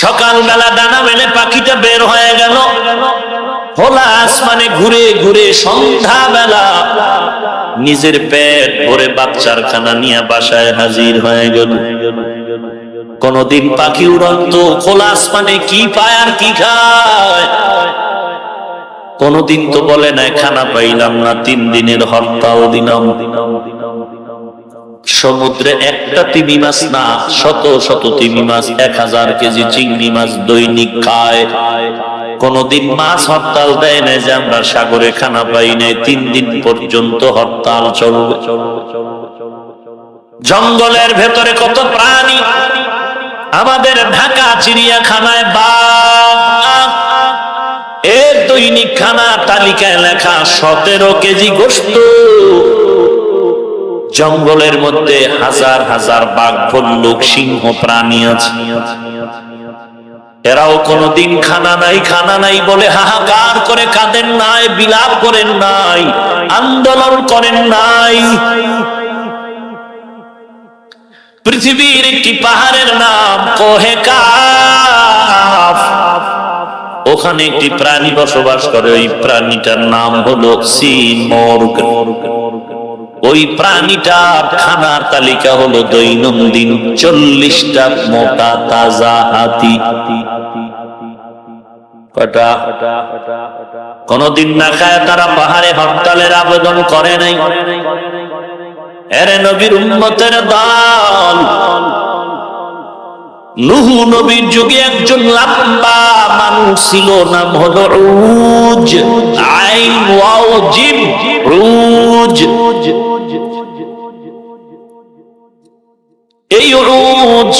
সকালবেলা ডানা মেলে পাখিটা বের হয়ে গেল, খোলা আসমানে ঘুরে ঘুরে সন্ধ্যাবেলা নিজের পেট ভরে বাচ্চার খানা নিয়ে বাসায় হাজির হয়ে গেল। কোনদিন পাখি উড়ন্ত খোলা আসমানে কি পায় আর কি খায়? কোনদিন তো বলে না খানা পাইলাম না, 3 দিনের হরতাল দিলাম। সমুদ্রে একটা তিমি মাছ না, শত শত তিমি মাছ, 1000 কেজি চিংড়ি মাছ দৈনিক খায়। কোনদিন মাছ হরতাল দেয় না যে আমরা সাগরে খানা পাই নাই, 3 দিন পর্যন্ত হরতাল চলবে। জঙ্গলের ভেতরে কত প্রাণী, আমাদের ঢাকা চিড়িয়াখানায় বাঘ, এর দৈনিক খানা তালিকায় লেখা 17 কেজি গোশত। জঙ্গলের মধ্যে হাজার হাজার বাঘ, ভাল্লুক, সিংহ প্রাণী আছে। এরাও কোনদিন খানা নাই বলে হাহাকার করে কাঁদেন নাই, বিলাপ করেন নাই, আন্দোলন করেন নাই। পৃথিবীর একটি পাহাড়ের নাম কোহে কাফ, ওখানে একটি প্রাণী বসবাস করে, ওই প্রাণীটার নাম হলো সিমর্গ। ওই প্রাণীটার খানার তালিকা হলো দৈনন্দিন 40টা মোটা তাজা হাতি। কোনদিন না খায় তারা পাহাড়ে হরতালের আবেদন করে নাই। এরে নবীর উম্মতের দল, নূহ নবীর যুগে একজন লম্বা মানুষ ছিল, নাম হলো উজ, আইন ওয়াও জিম, উজ। এই উজ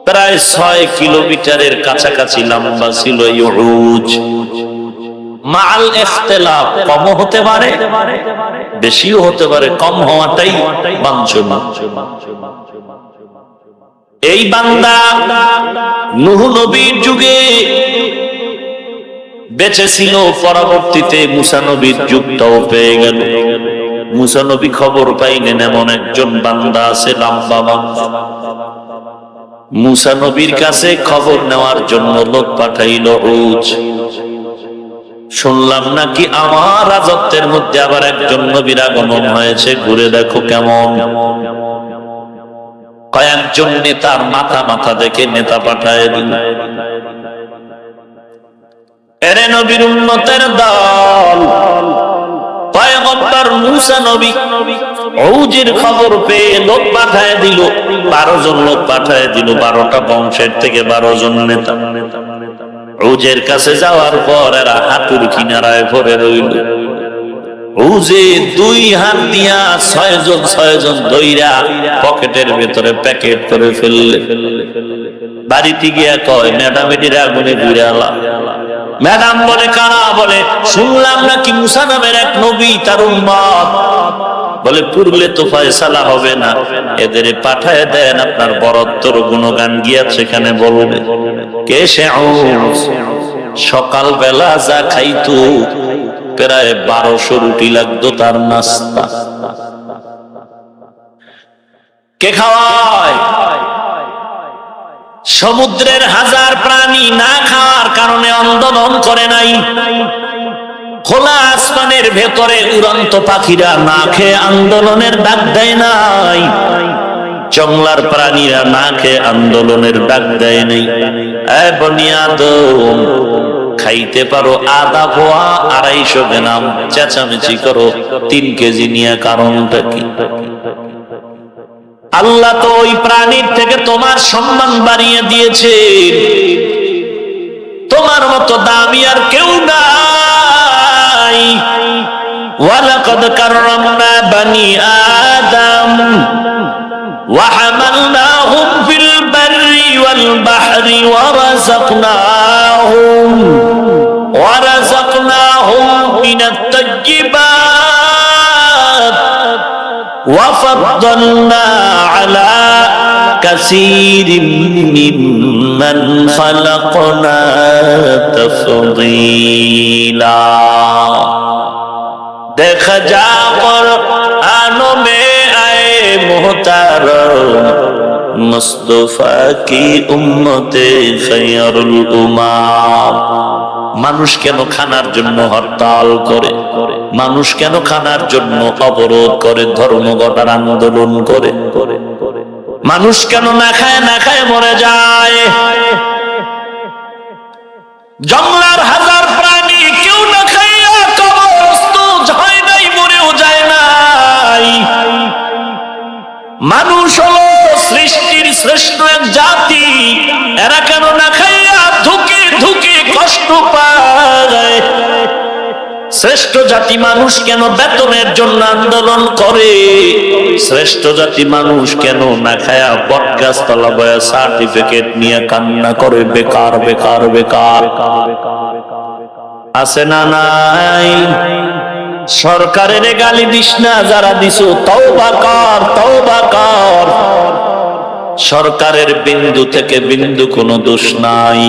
প্রায় 6 কিলোমিটারের কাছাকাছি লম্বা ছিল। এই উজ মাল ইখতিলাফ, কম হতে পারে, বেশিও হতে পারে, কম হওয়াটাই বাঞ্ছনীয়। এই বান্দা নূহ নবীর যুগে বেঁচে ছিল, পরবর্তীতে মুসা নবীর যুগটাও পেয়ে গেল। মুসা নবী খবর পাইলেন এমন একজন বান্দা আছে লম্বা বান্দা। মুসা নবীর কাছে খবর নেওয়ার জন্য লোক পাঠাইল উজ। শুনলাম নাকি আমার রাজত্বের মধ্যে আবার একজন নবীর আগমন হয়েছে, ঘুরে দেখো কেমন। কয়েকজন নেতার মাথা দেখে নেতা পাঠায় দিল। এরে নবীর উম্মতের দল, পয়গম্বর মুসা নবী উজের খবর পেয়ে লোক পাঠায় দিল, 12 জন লোক পাঠায় দিল, 12টা বংশের থেকে 12 জন নেতা। উজের কাছে যাওয়ার পর এরা হাঁটুর কিনারায় ভরে রইল। উজে 2 হাত দিয়া 6 জন দইরা পকেটের ভেতরে প্যাকেট করে ফেললে। বাড়িতে গিয়া কয় ম্যাডাম এটির আগুনে ঘুরে আলা। ম্যাডাম বলে কারা? বলে শুনলাম নাকি মুসা নামের এক নবী, তার উম্মত। বলে পুরলে তো ফয়সালা হবে না, এদের পাঠায় দেন, আপনার বরত্বর গুণগান গিয়া সেখানে বলবে। কে সে? সকাল বেলা যা খাইতো প্রায় 1200 রুটি লাগতো তার নাস্তা। কে খাওয়ায়? সমুদ্রের হাজার প্রাণী না খাওয়ার কারণে আন্দোলন করে নাই। খোলা আসমানের ভেতরে উড়ন্ত পাখিরা না খেয়ে আন্দোলনের ডাক দেয় নাই। জঙ্গলার প্রাণীরা না খেয়ে আন্দোলনের ডাক দেয় নাই। এ বনিয়াদম, খাইতে পারো আধা পোয়া 250 গ্রাম, চেঁচামেচি করো 3 কেজি নিয়ে, কারণটা কি? আল্লাহ তো ওই প্রাণীর থেকে তোমার সম্মান বাড়িয়ে দিয়েছে। তোমার মতো দামি আর কেউ নাই। ওয়ালাকাদ কাররামনা বানি আদম ওয়া হামালনাহুম ফিল বাররি ওয়াল বাহরি ওয়া রাযাকনাহুম মিনাত তাইয়্যিবাত ওয়া ফাদ্দালনা আলা কাসীরিম মিম্মান খালাকনা তাফদীলা। দেখা যা কুরআন মে আয়ে মুহতারম মুস্তাফা কি উম্মতে খায়রুল উমাম। মানুষ কেন খানার জন্য হরতাল করে, মানুষ কেন খানার জন্য অবরোধ করে, ধর্মঘটার আন্দোলন করে, মানুষ কেন না খায় মরে যায়? জঙ্গলার হাজার প্রাণী কেউ না খাইয়া কবরস্থ হয় নাই, মরেও যায় নাই। মানুষ হলো সৃষ্টির শ্রেষ্ঠ এক জাতি, এরা কেন না খাইয়া ধুকে ধুকে কষ্ট পায়? শ্রেষ্ঠ জাতি মানুষ কেন বেতনের জন্য আন্দোলন করে? শ্রেষ্ঠ জাতি মানুষ কেন না খায়া বটগাছ তলা বয়া সার্টিফিকেট নিয়ে কান্না করে বেকার বেকার বেকার? আছে না নাই? সরকারের গালি দিস না, যারা দিছো তওবা কর, তওবা কর। সরকারের বিন্দু থেকে বিন্দু কোনো দোষ নাই।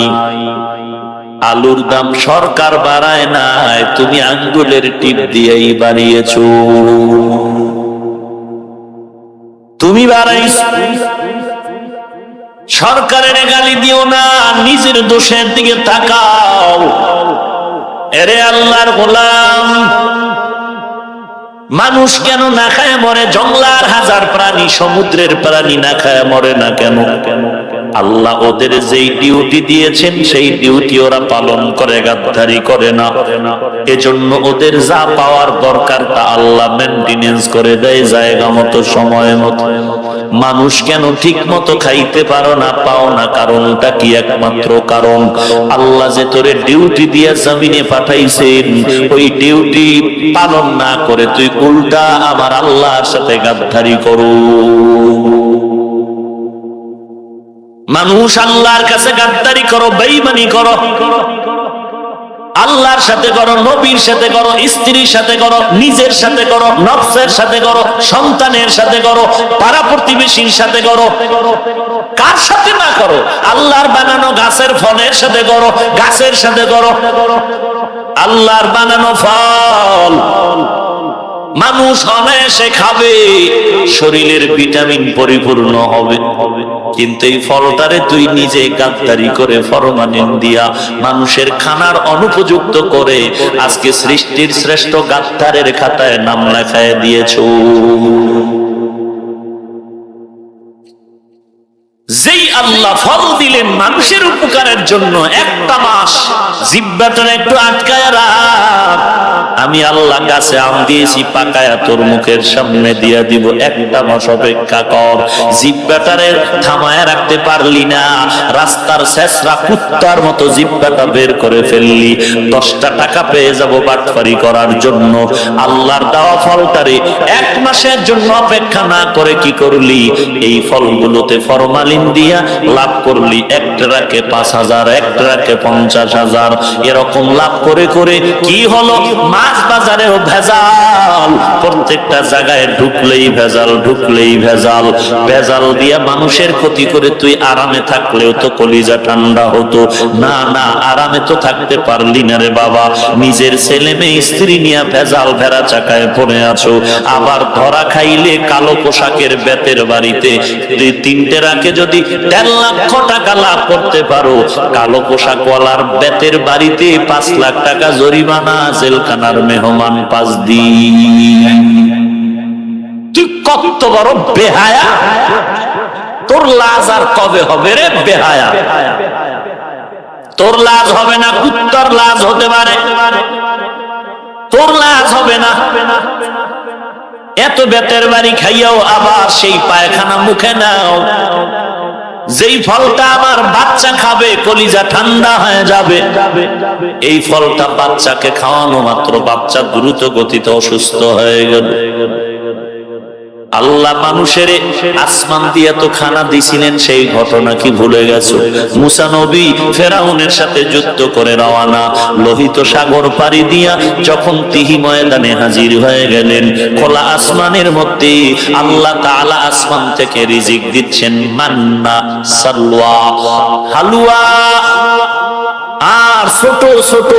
আলুর দাম সরকার বাড়ায় নাই, তুমি আঙ্গুলের টিপ দিয়েই বাড়িয়েছো, তুমি বাড়াইছ। সরকারের গালি দিও না, নিজের দোষের দিকে তাকাও। এরে আল্লাহর গোলাম, মানুষ কেন না খায় মরে? জঙ্গলার হাজার প্রাণী, সমুদ্রের প্রাণী না খায় মরে না কেন? আল্লাহ ওদের যেই ডিউটি দিয়েছেন সেই ডিউটি ওরা পালন করে, গাদ্দারি করে না। এজন্য ওদের যা পাওয়ার দরকার তা আল্লাহ মেইনটেনেন্স করে দেয় জায়গা মতো, সময় মতো। মানুষ কেন ঠিক মতো খাইতে পারো না, পাও না? কারণটা কি? একমাত্র কারণ আল্লাহ যে তোরে ডিউটি দিয়ে জমিনে পাঠাইছেন, ওই ডিউটি পালন না করে তুই উল্টা আমার আল্লাহর সাথে গাদ্দারি করো। মানুষ আল্লাহর কাছে গাদ্দারি করো, বেঈমানি করো, আল্লাহর সাথে করো, নবীর সাথে করো, স্ত্রীর সাথে করো, নিজের সাথে করো, নফসের সাথে করো, সন্তানের সাথে করো, পাড়া প্রতিবেশীর সাথে করো। কার সাথে না করো? আল্লাহর বানানো গাছের ফলের সাথে করো, গাছের সাথে করো। আল্লাহর বানানো ফল মানুষ অনায়াসে খাবে, শরীরের ভিটামিন পরিপূর্ণ হবে, কিন্তু এই ফলটারে তুই নিজে গাদ্দারি করে ফরমালিন দিয়া মানুষের খানার অনুপযুক্ত করে আজকে সৃষ্টির শ্রেষ্ঠ গাদ্দারের খাতায় নাম লেখায় দিয়েছো। যেই আল্লাহ ফল দিলেন মানুষের উপকারের জন্য, একটা মাস জিহ্বাটা একটু আটকায় রাখ। আমি আল্লাহ কাছে আম দিয়েছি, পাকায়া তোর মুখের সামনে দিয়া দিব, একটা মাস অপেক্ষা কর। জিহ্বাটারে থামায় রাখতে পারলি না, রাস্তার শেষরা কুত্তার মতো জিহ্বাটা বের করে ফেললি। 10টা টাকা পেয়ে যাব বাটপারি করার জন্য। আল্লাহর দেওয়া ফলটারে এক মাসের জন্য অপেক্ষা না করে কি করলি? এই ফলগুলোতে ফরমালিন দিয়া লাভ করলি। এক ট্রাকে 5,000, এক ট্রাকে 50,000, এরকম লাভ করে করে কি হলো? মাছ বাজারেও ভেজাল, প্রত্যেকটা জায়গায় ঢুকলেই ভেজাল, ঢুকলেই ভেজাল। ভেজাল দিয়া মানুষের ক্ষতি করে তুই আরামে থাকলেও তো কলিজা ঠান্ডা হতো। না না, আরামে তো থাকতে পারলি না রে বাবা। নিজের ছেলে মেয়ে স্ত্রী নিয়ে ভেজাল ভেড়া চাকায় পড়ে আছো। আবার ধরা খাইলে কালো পোশাকের বেতের বাড়িতে 3টে রাখে যদি 1.5 লক্ষ টাকা লাভ করতে পারো, কালো পোশাকওয়ালার বেতের বাড়িতে 5 লাখ টাকা জরিমানা, জেলখানার মেহমান 5 দিন। তুই কত বড় বেহায়া! তোর লাজ আর কবে হবে রে বেহায়া? তোর লাজ হবে না, কুত্তার লাজ হতে পারে, তোর লাজ হবে না। এত বেতের বাড়ি খাইয়াও আবার সেই পায়খানা মুখে নাও। যেই ফলটা আমার বাচ্চা খাবে কলিজা ঠান্ডা হয়ে যাবে, এই ফলটা বাচ্চাকে খাওয়ানো মাত্র বাচ্চা দ্রুত গতিতে অসুস্থ হয়ে গেল। আল্লাহ মানুষের আসমান দিয়ে তো খানা দিছিলেন, সেই ঘটনা কি ভুলে গেছো? মুসা নবী ফেরাউনের সাথে যুদ্ধ করে রওনা, লোহিত সাগর পাড়ি দিয়া যখন তিহি ময়দানে হাজির হয়ে গেলেন, খোলা আসমানের মধ্যে আল্লাহ তাআলা আসমান থেকে রিজিক দিচ্ছেন, মান্না, সালওয়া, হালুয়া আর ছোট ছোট